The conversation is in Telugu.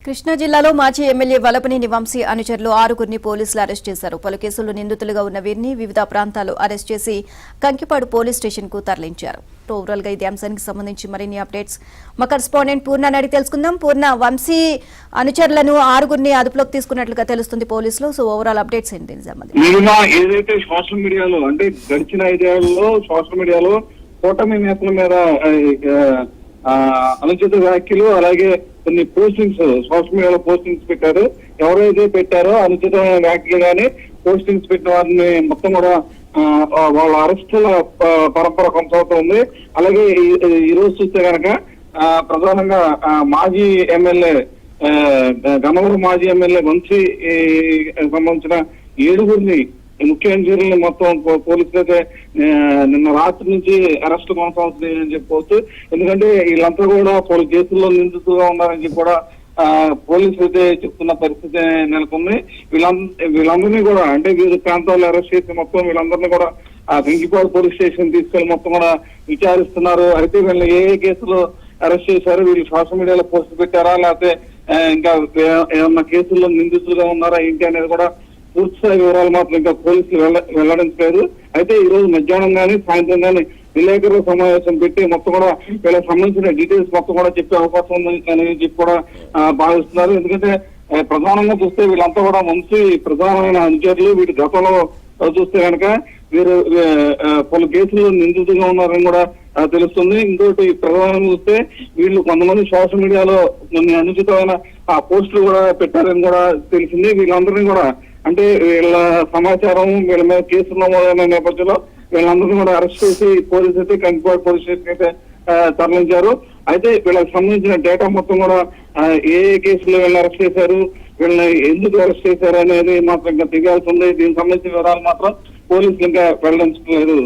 కృష్ణా జిల్లాలో మాజీ ఎమ్మెల్యే వలపనేని వంశీ అనుచరులు 6గురిని పోలీసులు అరెస్ట్ చేశారు. పలు కేసుల్లో నిందితులుగా ఉన్న వీరిని వివిధ ప్రాంతాలు అరెస్ట్ చేసి కంకిపాడు పోలీస్ స్టేషన్ కు తరలించారు. ఓవరాల్ గా ఇదే అంశానికి సంబంధించి మరిన్ని అప్డేట్స్ మా కరెస్పాండెంట్ పూర్ణ అడిగి తెలుసుకుందాం. పూర్ణ, వంశీ అనుచరులను 6గురిని అదుపులోకి తీసుకున్నట్లుగా తెలుస్తుంది పోలీసులు. సో ఓవరాల్ అప్డేట్స్ ఏంటి దీనికి సంబంధించి? ఏదైతే సోషల్ మీడియాలో అంటే గడిచిన 5 ఏళ్లలో సోషల్ మీడియాలో కూటమి నేతల మీద అనుచిత వ్యాఖ్యలు అలాగే కొన్ని పోస్టింగ్స్ సోషల్ మీడియాలో పోస్టింగ్స్ పెట్టారు. ఎవరైతే పెట్టారో అనుచితమైన వ్యాఖ్యలు కానీ పోస్టింగ్స్ పెట్టిన వారిని మొత్తం కూడా వాళ్ళ అరెస్టుల పరంపర కొనసాగుతుంది. అలాగే ఈ రోజు చూస్తే కనుక ప్రధానంగా మాజీ ఎమ్మెల్యే గన్నవరం మాజీ ఎమ్మెల్యే వంశీ సంబంధించిన 7గురిని ముఖ్యమంత్రిని మొత్తం పోలీసులు అయితే నిన్న రాత్రి నుంచి అరెస్ట్ కొనసాగుతుంది అని చెప్పుకోవచ్చు. ఎందుకంటే వీళ్ళంతా కూడా పలు కేసుల్లో నిందితులుగా ఉన్నారని చెప్పి కూడా పోలీసులు అయితే చెప్తున్న పరిస్థితి నెలకొంది. వీళ్ళందరినీ కూడా అంటే వివిధ ప్రాంతాల్లో అరెస్ట్ చేసి మొత్తం వీళ్ళందరినీ కూడా కంకిపాడు పోలీస్ స్టేషన్ తీసుకెళ్లి మొత్తం కూడా విచారిస్తున్నారు. అయితే వీళ్ళని ఏ కేసులో అరెస్ట్ చేశారు, వీళ్ళు సోషల్ మీడియాలో పోస్ట్ పెట్టారా, లేకపోతే ఇంకా ఏమన్నా కేసుల్లో నిందితులుగా ఉన్నారా ఏంటి అనేది కూడా పూర్తిస్థాయి వివరాలు మాత్రం ఇంకా పోలీసులు వెల్లడించలేదు. అయితే ఈ రోజు మధ్యాహ్నం కానీ సాయంత్రం కానీ విలేకరుల సమావేశం పెట్టి మొత్తం కూడా వీళ్ళకి సంబంధించిన డీటెయిల్స్ మొత్తం కూడా చెప్పే అవకాశం ఉంది అని చెప్పి కూడా భావిస్తున్నారు. ఎందుకంటే ప్రధానంగా చూస్తే వీళ్ళంతా కూడా మంచి ప్రధానమైన అనుచరులు. వీటి గతంలో చూస్తే కనుక వీరు పలు కేసుల్లో నిందితులుగా ఉన్నారని కూడా తెలుస్తుంది. ఇంకోటి ప్రధానంగా చూస్తే వీళ్ళు కొంతమంది సోషల్ మీడియాలో కొన్ని అనుచితమైన పోస్టులు కూడా పెట్టారని కూడా తెలిసింది. వీళ్ళందరినీ కూడా అంటే వీళ్ళ సమాచారం వీళ్ళ మీద కేసులు నమోదైన నేపథ్యంలో వీళ్ళందరినీ కూడా అరెస్ట్ చేసి పోలీసు అయితే కంకిపాడు పోలీస్ స్టేషన్ అయితే తరలించారు. అయితే వీళ్ళకి సంబంధించిన డేటా మొత్తం కూడా ఏ కేసులో వీళ్ళని అరెస్ట్ చేశారు, వీళ్ళని ఎందుకు అరెస్ట్ చేశారు అనేది మాత్రం ఇంకా తెలియాల్సి ఉంది. దీనికి సంబంధించిన వివరాలు మాత్రం పోలీసులు ఇంకా వెల్లడించలేదు.